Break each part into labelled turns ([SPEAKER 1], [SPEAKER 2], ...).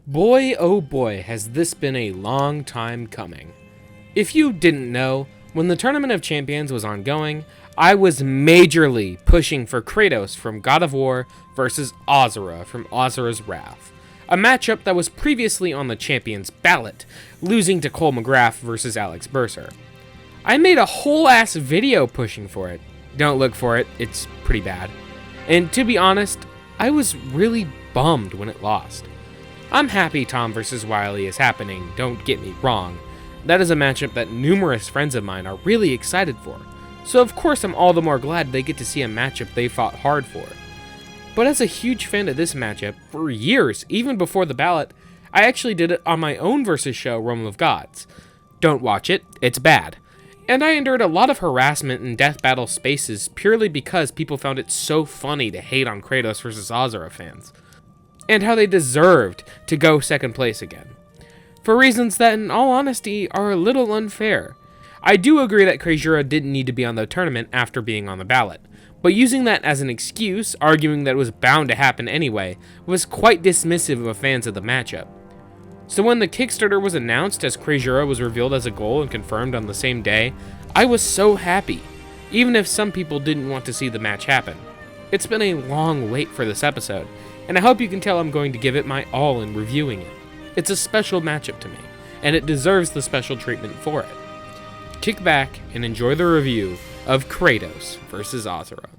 [SPEAKER 1] Boy, oh boy, has this been a long time coming. If you didn't know, when the Tournament of Champions was ongoing, I was majorly pushing for Kratos from God of War versus Asura from Asura's Wrath, a matchup that was previously on the Champions ballot, losing to Cole McGrath versus Alex Bursar. I made a whole ass video pushing for it. Don't look for it, it's pretty bad. And to be honest, I was really bummed when it lost. I'm happy Tom vs. Wily is happening, don't get me wrong. That is a matchup that numerous friends of mine are really excited for, so of course I'm all the more glad they get to see a matchup they fought hard for. But as a huge fan of this matchup, for years, even before the ballot, I actually did it on my own versus show, Realm of Gods. Don't watch it, it's bad. And I endured a lot of harassment in death battle spaces purely because people found it so funny to hate on Kratos vs. Asura fans, and how they deserved to go second place again, for reasons that in all honesty are a little unfair. I do agree that Krajura didn't need to be on the tournament after being on the ballot, but using that as an excuse, arguing that it was bound to happen anyway, was quite dismissive of fans of the matchup. So when the Kickstarter was announced as Krajura was revealed as a goal and confirmed on the same day, I was so happy, even if some people didn't want to see the match happen. It's been a long wait for this episode, and I hope you can tell I'm going to give it my all in reviewing it. It's a special matchup to me, and it deserves the special treatment for it. Kick back and enjoy the review of Kratos vs. Asura.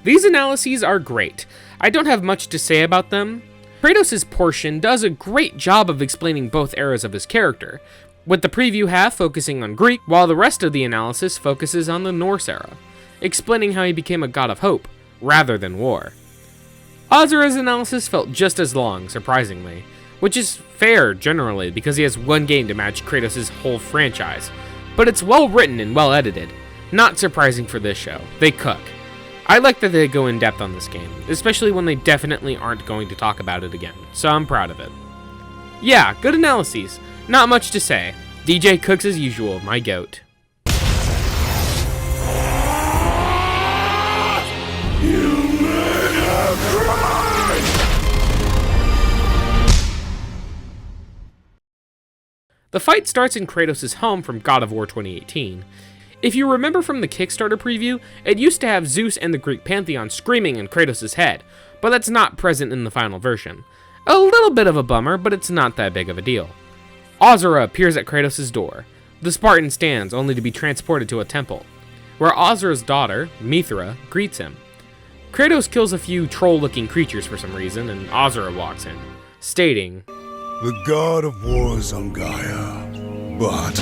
[SPEAKER 1] These analyses are great. I don't have much to say about them. Kratos' portion does a great job of explaining both eras of his character, with the preview half focusing on Greek, while the rest of the analysis focuses on the Norse era, explaining how he became a god of hope, rather than war. Asura's analysis felt just as long, surprisingly, which is fair generally because he has one game to match Kratos' whole franchise, but it's well written and well edited. Not surprising for this show, they cook. I like that they go in depth on this game, especially when they definitely aren't going to talk about it again, so I'm proud of it. Yeah, good analyses, not much to say. DJ cooks as usual, my goat. The fight starts in Kratos' home from God of War 2018. If you remember from the Kickstarter preview, it used to have Zeus and the Greek pantheon screaming in Kratos' head, but that's not present in the final version. A little bit of a bummer, but it's not that big of a deal. Asura appears at Kratos' door. The Spartan stands, only to be transported to a temple, where Asura's daughter, Mithra, greets him. Kratos kills a few troll-looking creatures for some reason, and Asura walks in, stating,
[SPEAKER 2] "The god of war is on Gaia, but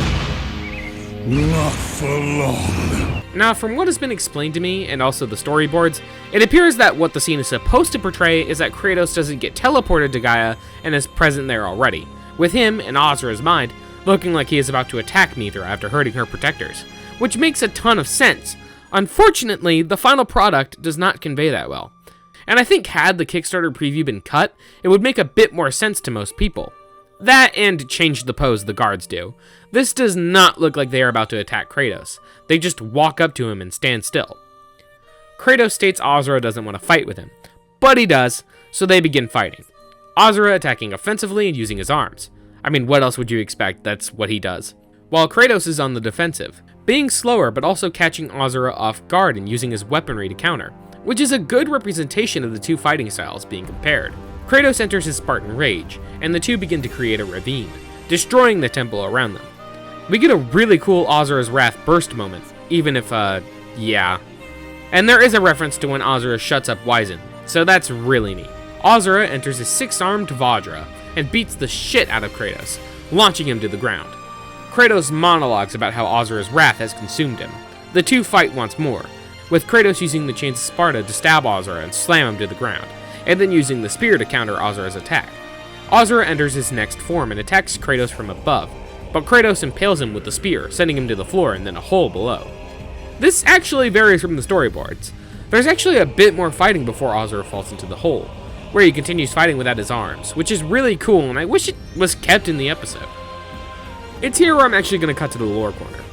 [SPEAKER 2] not for long."
[SPEAKER 1] Now, from what has been explained to me, and also the storyboards, it appears that what the scene is supposed to portray is that Kratos doesn't get teleported to Gaia and is present there already, with him, in Asura's mind, looking like he is about to attack Mithra after hurting her protectors, which makes a ton of sense. Unfortunately, the final product does not convey that well, and I think had the Kickstarter preview been cut, it would make a bit more sense to most people. That and change the pose the guards do. This does not look like they are about to attack Kratos. They just walk up to him and stand still. Kratos states Asura doesn't want to fight with him, but he does, so they begin fighting. Asura attacking offensively and using his arms. I mean, what else would you expect? That's what he does. While Kratos is on the defensive, being slower but also catching Asura off guard and using his weaponry to counter, which is a good representation of the two fighting styles being compared. Kratos enters his Spartan rage, and the two begin to create a ravine, destroying the temple around them. We get a really cool Asura's Wrath burst moment, even if, yeah. And there is a reference to when Asura shuts up Wyzen, so that's really neat. Asura enters his six-armed Vajra, and beats the shit out of Kratos, launching him to the ground. Kratos monologues about how Asura's wrath has consumed him. The two fight once more, with Kratos using the Chains of Sparta to stab Asura and slam him to the ground, and then using the spear to counter Asura's attack. Asura enters his next form and attacks Kratos from above, but Kratos impales him with the spear, sending him to the floor and then a hole below. This actually varies from the storyboards. There's actually a bit more fighting before Asura falls into the hole, where he continues fighting without his arms, which is really cool, and I wish it was kept in the episode. It's here where I'm actually going to cut to the lore corner.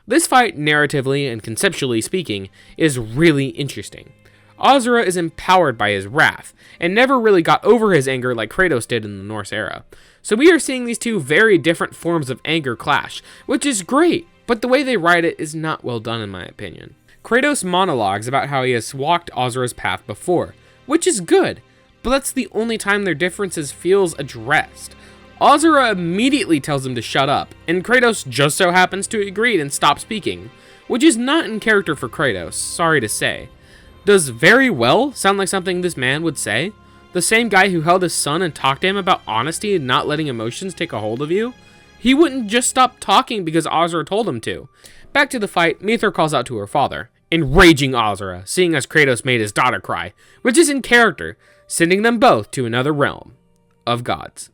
[SPEAKER 1] This fight, narratively and conceptually speaking, is really interesting. Asura is empowered by his wrath, and never really got over his anger like Kratos did in the Norse era. So we are seeing these two very different forms of anger clash, which is great, but the way they write it is not well done in my opinion. Kratos monologues about how he has walked Asura's path before, which is good, but that's the only time their differences feels addressed. Asura immediately tells him to shut up, and Kratos just so happens to agree and stop speaking, which is not in character for Kratos, sorry to say. Does very well sound like something this man would say? The same guy who held his son and talked to him about honesty and not letting emotions take a hold of you? He wouldn't just stop talking because Asura told him to. Back to the fight, Mithra calls out to her father, enraging Asura, seeing as Kratos made his daughter cry, which is in character, sending them both to another realm of gods.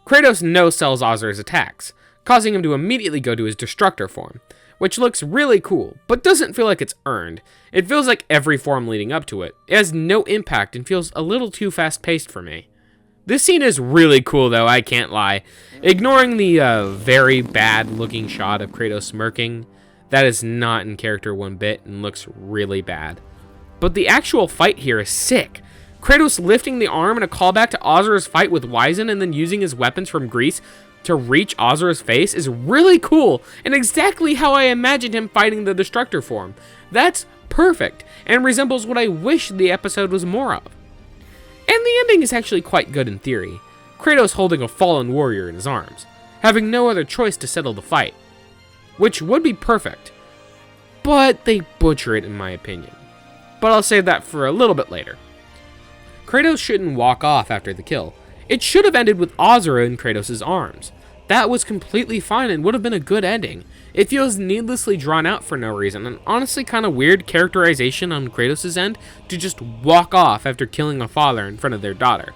[SPEAKER 1] Kratos no-sells Asura's attacks, causing him to immediately go to his Destructor form, which looks really cool, but doesn't feel like it's earned. It feels like every form leading up to it. It has no impact and feels a little too fast-paced for me. This scene is really cool though, I can't lie. Ignoring the very bad-looking shot of Kratos smirking, that is not in character one bit and looks really bad. But the actual fight here is sick. Kratos lifting the arm in a callback to Asura's fight with Wyzen and then using his weapons from Greece to reach Asura's face is really cool and exactly how I imagined him fighting the Destructor form. That's perfect and resembles what I wish the episode was more of. And the ending is actually quite good in theory. Kratos holding a fallen warrior in his arms, having no other choice to settle the fight, which would be perfect, but they butcher it in my opinion. But I'll save that for a little bit later. Kratos shouldn't walk off after the kill. It should have ended with Asura in Kratos' arms. That was completely fine and would have been a good ending. It feels needlessly drawn out for no reason, and honestly kind of weird characterization on Kratos' end to just walk off after killing a father in front of their daughter.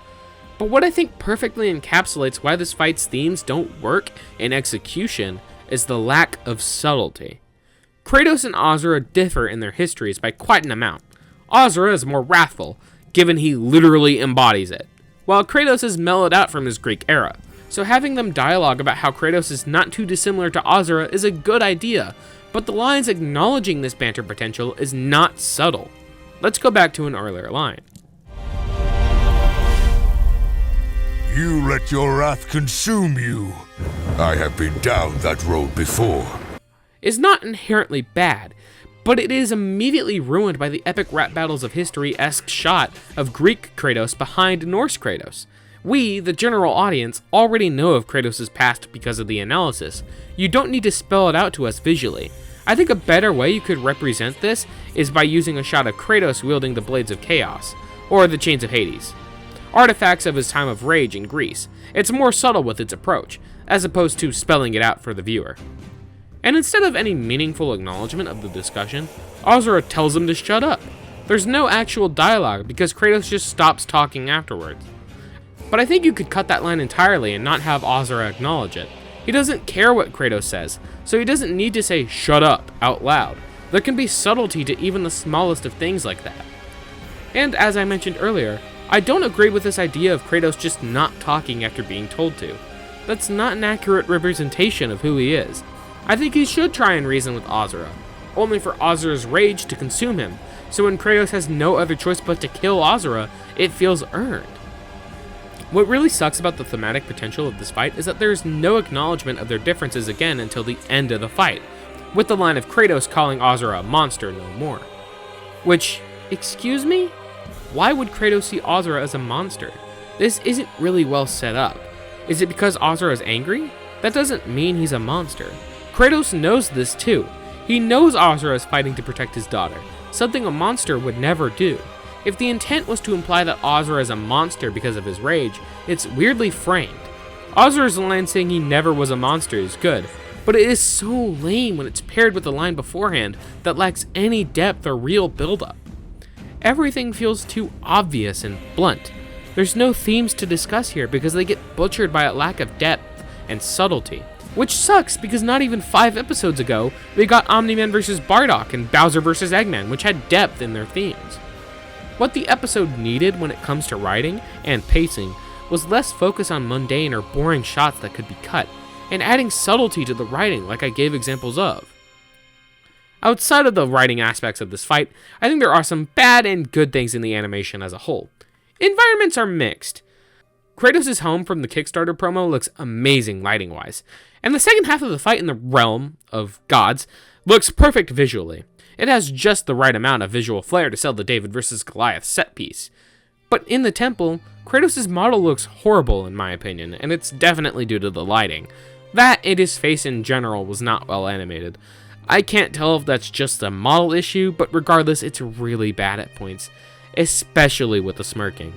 [SPEAKER 1] But what I think perfectly encapsulates why this fight's themes don't work in execution is the lack of subtlety. Kratos and Asura differ in their histories by quite an amount. Asura is more wrathful, given he literally embodies it, while Kratos is mellowed out from his Greek era. So having them dialogue about how Kratos is not too dissimilar to Asura is a good idea, but the lines acknowledging this banter potential is not subtle. Let's go back to an earlier line.
[SPEAKER 2] You let your wrath consume you. I have been down that road before.
[SPEAKER 1] Is not inherently bad, but it is immediately ruined by the epic rap battles of history-esque shot of Greek Kratos behind Norse Kratos. We, the general audience, already know of Kratos' past because of the analysis. You don't need to spell it out to us visually. I think a better way you could represent this is by using a shot of Kratos wielding the Blades of Chaos, or the Chains of Hades, artifacts of his time of rage in Greece. It's more subtle with its approach, as opposed to spelling it out for the viewer. And instead of any meaningful acknowledgement of the discussion, Asura tells him to shut up. There's no actual dialogue because Kratos just stops talking afterwards. But I think you could cut that line entirely and not have Asura acknowledge it. He doesn't care what Kratos says, so he doesn't need to say shut up out loud. There can be subtlety to even the smallest of things like that. And as I mentioned earlier, I don't agree with this idea of Kratos just not talking after being told to. That's not an accurate representation of who he is. I think he should try and reason with Asura, only for Asura's rage to consume him, so when Kratos has no other choice but to kill Asura, it feels earned. What really sucks about the thematic potential of this fight is that there is no acknowledgement of their differences again until the end of the fight, with the line of Kratos calling Asura a monster no more. Which, excuse me? Why would Kratos see Asura as a monster? This isn't really well set up. Is it because Asura is angry? That doesn't mean he's a monster. Kratos knows this too. He knows Asura is fighting to protect his daughter, something a monster would never do. If the intent was to imply that Asura is a monster because of his rage, it's weirdly framed. Asura's line saying he never was a monster is good, but it is so lame when it's paired with the line beforehand that lacks any depth or real build-up. Everything feels too obvious and blunt. There's no themes to discuss here because they get butchered by a lack of depth and subtlety. Which sucks because not even 5 episodes ago, we got Omni-Man vs. Bardock and Bowser vs. Eggman, which had depth in their themes. What the episode needed when it comes to writing and pacing was less focus on mundane or boring shots that could be cut, and adding subtlety to the writing like I gave examples of. Outside of the writing aspects of this fight, I think there are some bad and good things in the animation as a whole. Environments are mixed. Kratos' home from the Kickstarter promo looks amazing lighting-wise, and the second half of the fight in the realm of gods looks perfect visually. It has just the right amount of visual flair to sell the David vs. Goliath set piece. But in the temple, Kratos' model looks horrible in my opinion, and it's definitely due to the lighting. That and his face in general was not well animated. I can't tell if that's just a model issue, but regardless, it's really bad at points, especially with the smirking.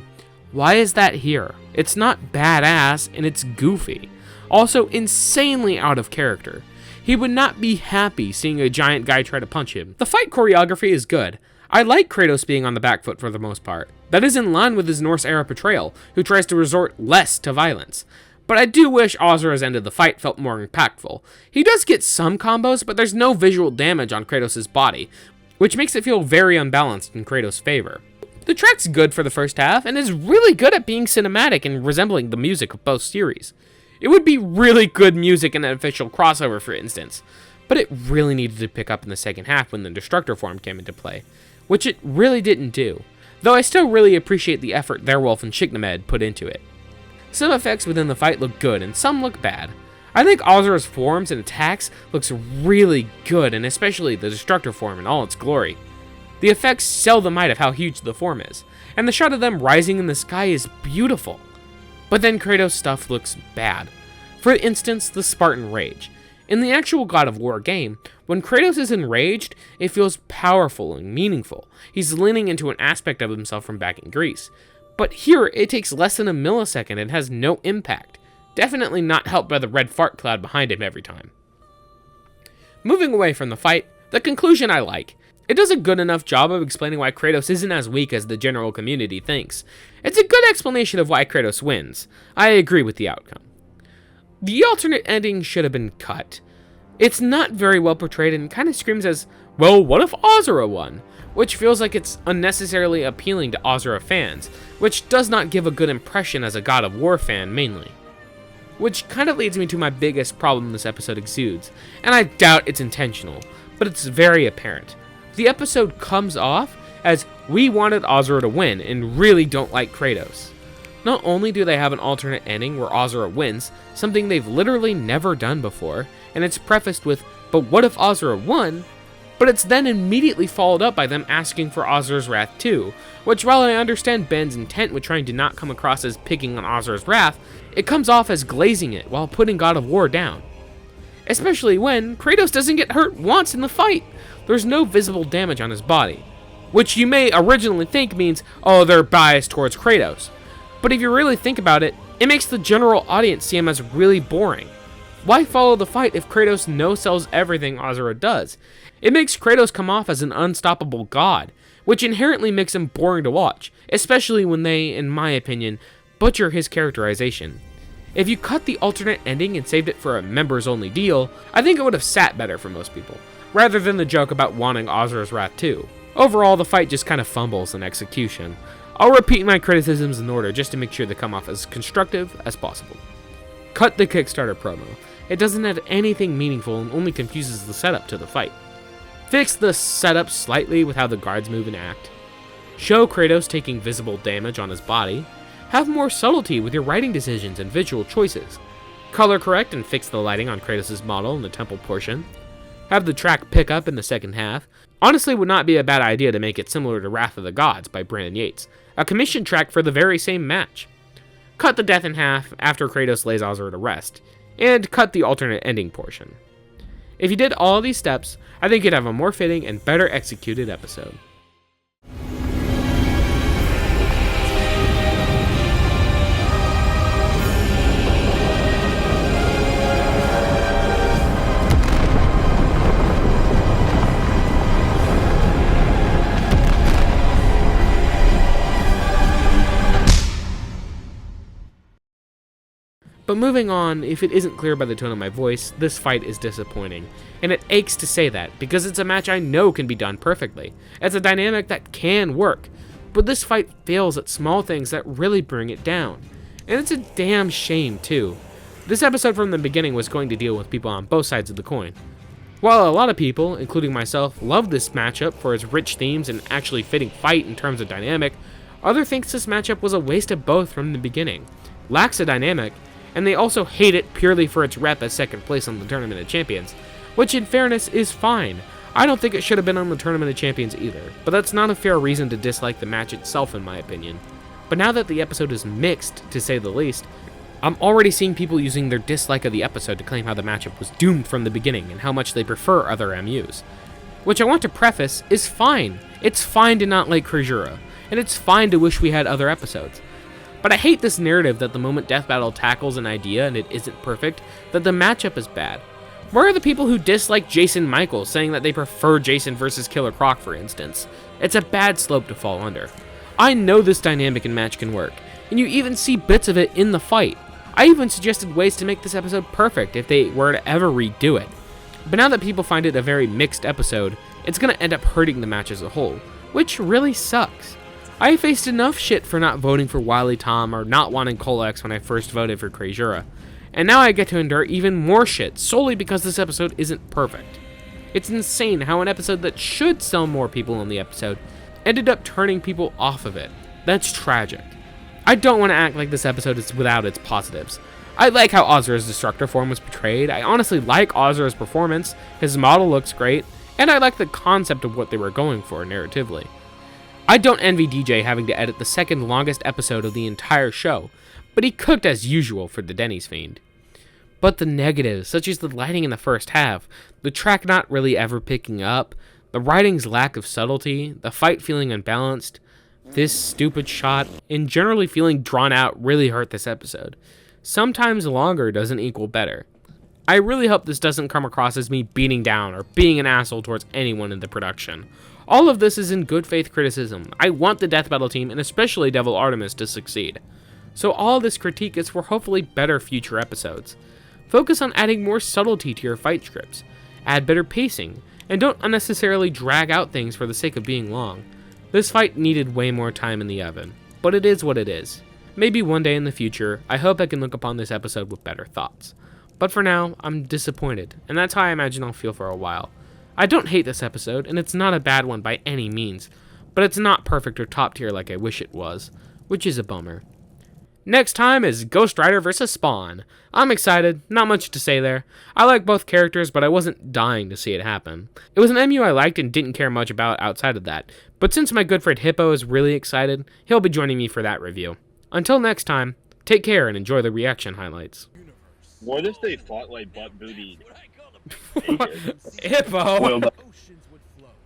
[SPEAKER 1] Why is that here? It's not badass, and it's goofy. Also, insanely out of character. He would not be happy seeing a giant guy try to punch him. The fight choreography is good. I like Kratos being on the back foot for the most part. That is in line with his Norse-era portrayal, who tries to resort less to violence. But I do wish Asura's end of the fight felt more impactful. He does get some combos, but there's no visual damage on Kratos' body, which makes it feel very unbalanced in Kratos' favor. The track's good for the first half, and is really good at being cinematic and resembling the music of both series. It would be really good music in an official crossover, for instance, but it really needed to pick up in the second half when the Destructor form came into play, which it really didn't do, though I still really appreciate the effort Theirwolf and Shignamed put into it. Some effects within the fight look good, and some look bad. I think Asura's forms and attacks looks really good, and especially the Destructor form in all its glory. The effects sell the might of how huge the form is, and the shot of them rising in the sky is beautiful. But then Kratos' stuff looks bad. For instance, the Spartan Rage. In the actual God of War game, when Kratos is enraged, it feels powerful and meaningful. He's leaning into an aspect of himself from back in Greece. But here, it takes less than a millisecond and has no impact. Definitely not helped by the red fart cloud behind him every time. Moving away from the fight, the conclusion I like. It does a good enough job of explaining why Kratos isn't as weak as the general community thinks. It's a good explanation of why Kratos wins. I agree with the outcome. The alternate ending should have been cut. It's not very well portrayed and kind of screams as, well, what if Asura won? Which feels like it's unnecessarily appealing to Asura fans, which does not give a good impression as a God of War fan mainly. Which kind of leads me to my biggest problem this episode exudes, and I doubt it's intentional, but it's very apparent. The episode comes off as we wanted Asura to win and really don't like Kratos. Not only do they have an alternate ending where Asura wins, something they've literally never done before, and it's prefaced with, but what if Asura won? But it's then immediately followed up by them asking for Asura's wrath too, which while I understand Ben's intent with trying to not come across as picking on Asura's wrath, it comes off as glazing it while putting God of War down. Especially when Kratos doesn't get hurt once in the fight. There's no visible damage on his body, which you may originally think means, oh, they're biased towards Kratos. But if you really think about it, it makes the general audience see him as really boring. Why follow the fight if Kratos no-sells everything Asura does? It makes Kratos come off as an unstoppable god, which inherently makes him boring to watch, especially when they, in my opinion, butcher his characterization. If you cut the alternate ending and saved it for a members-only deal, I think it would have sat better for most people, rather than the joke about wanting Asura's wrath too. Overall, the fight just kind of fumbles in execution. I'll repeat my criticisms in order just to make sure they come off as constructive as possible. Cut the Kickstarter promo. It doesn't add anything meaningful and only confuses the setup to the fight. Fix the setup slightly with how the guards move and act. Show Kratos taking visible damage on his body. Have more subtlety with your writing decisions and visual choices. Color correct and fix the lighting on Kratos' model in the temple portion. Have the track pick up in the second half. Honestly, would not be a bad idea to make it similar to Wrath of the Gods by Brandon Yates, a commissioned track for the very same match. Cut the death in half after Kratos lays Asura to rest, and cut the alternate ending portion. If you did all of these steps, I think you'd have a more fitting and better executed episode. But moving on, if it isn't clear by the tone of my voice, this fight is disappointing. And it aches to say that, because it's a match I know can be done perfectly. It's a dynamic that can work. But this fight fails at small things that really bring it down. And it's a damn shame, too. This episode from the beginning was going to deal with people on both sides of the coin. While a lot of people, including myself, love this matchup for its rich themes and actually fitting fight in terms of dynamic, others think this matchup was a waste of both from the beginning, lacks a dynamic, and they also hate it purely for its rep as second place on the Tournament of Champions, which in fairness is fine. I don't think it should have been on the Tournament of Champions either, but that's not a fair reason to dislike the match itself in my opinion. But now that the episode is mixed, to say the least, I'm already seeing people using their dislike of the episode to claim how the matchup was doomed from the beginning and how much they prefer other MUs. Which I want to preface is fine. It's fine to not like Krypton, and it's fine to wish we had other episodes. But I hate this narrative that the moment Death Battle tackles an idea and it isn't perfect, that the matchup is bad. Where are the people who dislike Jason Michaels, saying that they prefer Jason versus Killer Croc, for instance? It's a bad slope to fall under. I know this dynamic and match can work, and you even see bits of it in the fight. I even suggested ways to make this episode perfect if they were to ever redo it. But now that people find it a very mixed episode, it's going to end up hurting the match as a whole, which really sucks. I faced enough shit for not voting for Wily Tom or not wanting Colex when I first voted for Krypton, and now I get to endure even more shit solely because this episode isn't perfect. It's insane how an episode that should sell more people on the episode ended up turning people off of it. That's tragic. I don't want to act like this episode is without its positives. I like how Asura's destructor form was portrayed. I honestly like Asura's performance. His model looks great, and I like the concept of what they were going for narratively. I don't envy DJ having to edit the second longest episode of the entire show, but he cooked as usual for the Denny's Fiend. But the negatives, such as the lighting in the first half, the track not really ever picking up, the writing's lack of subtlety, the fight feeling unbalanced, this stupid shot, and generally feeling drawn out really hurt this episode. Sometimes longer doesn't equal better. I really hope this doesn't come across as me beating down or being an asshole towards anyone in the production. All of this is in good faith criticism. I want the Death Battle team, and especially Devil Artemis, to succeed. So all this critique is for hopefully better future episodes. Focus on adding more subtlety to your fight scripts. Add better pacing, and don't unnecessarily drag out things for the sake of being long. This fight needed way more time in the oven, but it is what it is. Maybe one day in the future, I hope I can look upon this episode with better thoughts. But for now, I'm disappointed, and that's how I imagine I'll feel for a while. I don't hate this episode, and it's not a bad one by any means, but it's not perfect or top tier like I wish it was, which is a bummer. Next time is Ghost Rider vs. Spawn. I'm excited, not much to say there. I like both characters, but I wasn't dying to see it happen. It was an MU I liked and didn't care much about outside of that, but since my good friend Hippo is really excited, he'll be joining me for that review. Until next time, take care and enjoy the reaction highlights.
[SPEAKER 3] What if they fought like butt booty?
[SPEAKER 1] Hippo!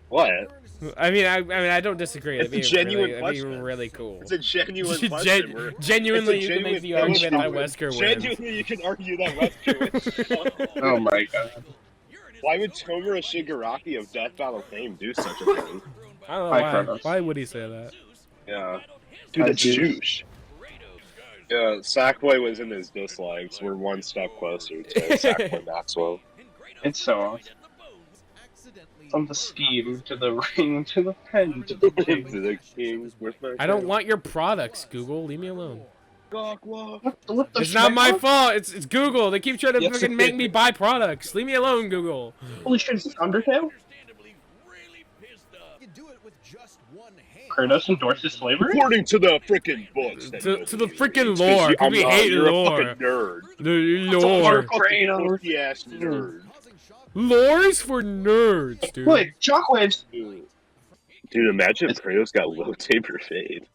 [SPEAKER 3] What?
[SPEAKER 1] I mean, I don't disagree.
[SPEAKER 3] It's a genuine
[SPEAKER 1] that'd be really cool.
[SPEAKER 3] It's a genuine question.
[SPEAKER 1] Genuinely, you can make the argument that Wesker wins.
[SPEAKER 3] Genuinely, you can argue that Wesker wins.
[SPEAKER 4] Oh my god.
[SPEAKER 3] Why would Tomura Shigaraki of Death Battle fame do such a thing?
[SPEAKER 1] I don't know why. Why would he say that?
[SPEAKER 3] Yeah. Dude, that's douche. Yeah, Sackboy was in his dislikes. We're one step closer to Sackboy Maxwell.
[SPEAKER 4] It's so awesome. From the scheme to the ring to the pen to the king.
[SPEAKER 3] To the king with my
[SPEAKER 1] I don't want your products, Google. Leave me alone.
[SPEAKER 4] What
[SPEAKER 1] It's not my fault. It's Google. They keep trying to fucking make me buy products. Leave me alone, Google.
[SPEAKER 4] Holy shit, is this Undertale? Kratos endorses slavery?
[SPEAKER 3] According to the freaking books.
[SPEAKER 1] To the freaking lore. Because we hate lore.
[SPEAKER 3] You're a fucking nerd.
[SPEAKER 1] The lore.
[SPEAKER 4] Kratos.
[SPEAKER 3] Yes, nerd.
[SPEAKER 1] Lore's for nerds, dude.
[SPEAKER 4] Wait, shockwaves.
[SPEAKER 3] Dude, imagine if Kratos got low taper fade.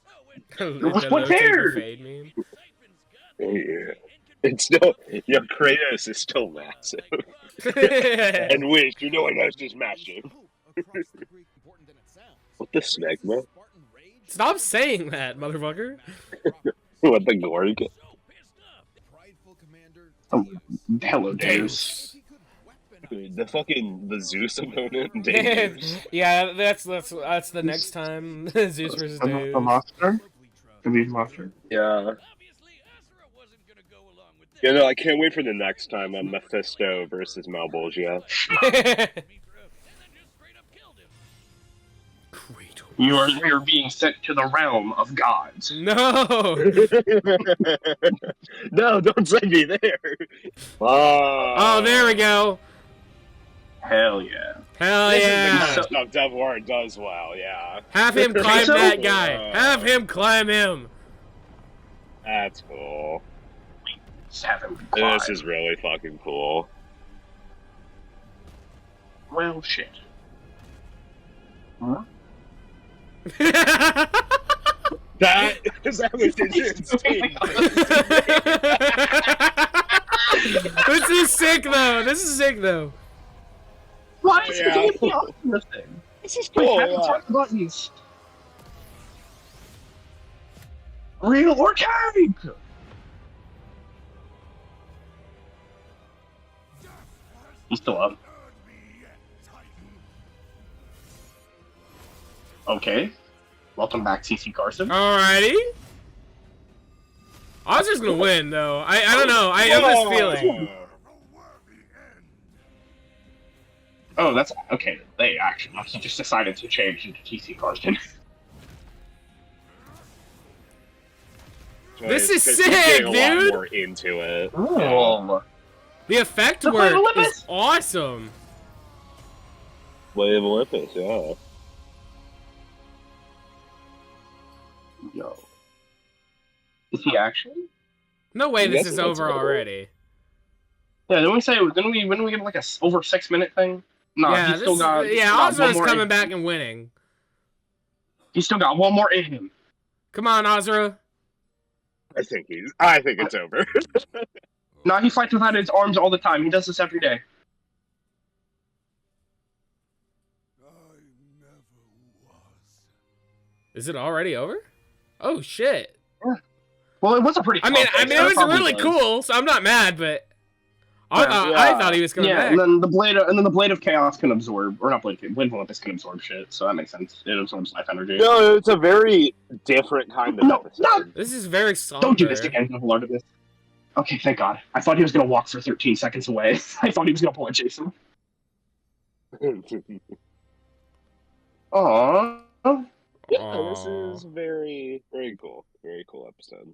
[SPEAKER 4] What cares?
[SPEAKER 3] Oh yeah. It's still, Kratos is still massive. And wait, you know what else is massive? What the smegma?
[SPEAKER 1] Stop saying that, motherfucker.
[SPEAKER 3] What the Gorg?
[SPEAKER 4] Oh, hello, Deus.
[SPEAKER 3] Dude, the Zeus opponent. Deus.
[SPEAKER 1] Yeah, that's the next time. Zeus versus Deus.
[SPEAKER 4] The monster? The beast monster?
[SPEAKER 3] Yeah. Yeah, no, I can't wait for the next time on Mephisto versus Malbolgia.
[SPEAKER 4] You're being sent to the realm of gods.
[SPEAKER 1] No!
[SPEAKER 3] No, don't send me there.
[SPEAKER 1] Oh, there we go.
[SPEAKER 4] Hell yeah.
[SPEAKER 1] Hell
[SPEAKER 3] This
[SPEAKER 1] yeah!
[SPEAKER 3] is the kind of stuff Devourer does well, yeah.
[SPEAKER 1] Have him climb
[SPEAKER 4] So-
[SPEAKER 1] that guy. Have him climb him.
[SPEAKER 3] That's cool.
[SPEAKER 4] Just have him climb.
[SPEAKER 3] This is really fucking cool.
[SPEAKER 4] Well, shit. Huh?
[SPEAKER 3] That is that what Digion's team.
[SPEAKER 1] This is sick though. This is sick though.
[SPEAKER 4] Why is
[SPEAKER 3] Yeah.
[SPEAKER 4] it doing the opposite thing?
[SPEAKER 3] This is
[SPEAKER 4] Wait,
[SPEAKER 3] cool,
[SPEAKER 4] have to
[SPEAKER 3] yeah.
[SPEAKER 4] check the buttons. Real or cake? He's still up. Okay. Welcome back, CC Carson.
[SPEAKER 1] Alrighty. I was just gonna win though. I don't know. I have this feeling.
[SPEAKER 4] Oh, that's okay. They actually he just decided to change into TC Carson.
[SPEAKER 1] This is
[SPEAKER 3] Because he's
[SPEAKER 1] sick,
[SPEAKER 3] getting a lot
[SPEAKER 1] dude.
[SPEAKER 3] more into it.
[SPEAKER 4] Oh.
[SPEAKER 1] The effect
[SPEAKER 4] The
[SPEAKER 1] work
[SPEAKER 4] Blade of Olympus?
[SPEAKER 1] is awesome.
[SPEAKER 3] Blade of Olympus, yeah.
[SPEAKER 4] Yo. Is he actually?
[SPEAKER 1] No way this
[SPEAKER 3] Yes,
[SPEAKER 1] is
[SPEAKER 3] that's
[SPEAKER 1] over
[SPEAKER 3] over.
[SPEAKER 1] already.
[SPEAKER 4] Yeah, didn't we get like a over 6 minute thing? No,
[SPEAKER 1] yeah,
[SPEAKER 4] he's still got. he's still got one
[SPEAKER 1] Azura's
[SPEAKER 4] more
[SPEAKER 1] coming
[SPEAKER 4] in-
[SPEAKER 1] back and winning.
[SPEAKER 4] He's still got one more in him.
[SPEAKER 1] Come on, Azura.
[SPEAKER 3] I think it's over.
[SPEAKER 4] No, he fights without his arms all the time. He does this every day.
[SPEAKER 2] I never was.
[SPEAKER 1] Is it already over? Oh shit.
[SPEAKER 4] Well, it was a pretty.
[SPEAKER 1] I mean,
[SPEAKER 4] close race,
[SPEAKER 1] it
[SPEAKER 4] so
[SPEAKER 1] was
[SPEAKER 4] probably
[SPEAKER 1] really
[SPEAKER 4] was.
[SPEAKER 1] cool, so I'm not mad, but I
[SPEAKER 3] Yeah.
[SPEAKER 1] thought he was coming
[SPEAKER 4] Yeah,
[SPEAKER 1] back.
[SPEAKER 4] and then the blade of chaos can absorb, or not blade of Olympus can absorb shit, so that makes sense. It absorbs life energy.
[SPEAKER 3] No, it's a very different kind of
[SPEAKER 4] No,
[SPEAKER 3] episode.
[SPEAKER 1] This is very somber.
[SPEAKER 4] Don't do this again, Lord of this. Okay, thank God. I thought he was gonna walk for 13 seconds away. I thought he was gonna pull a Jason. Aww.
[SPEAKER 3] Yeah, this
[SPEAKER 1] Aw.
[SPEAKER 3] is very, very cool. Very cool episode.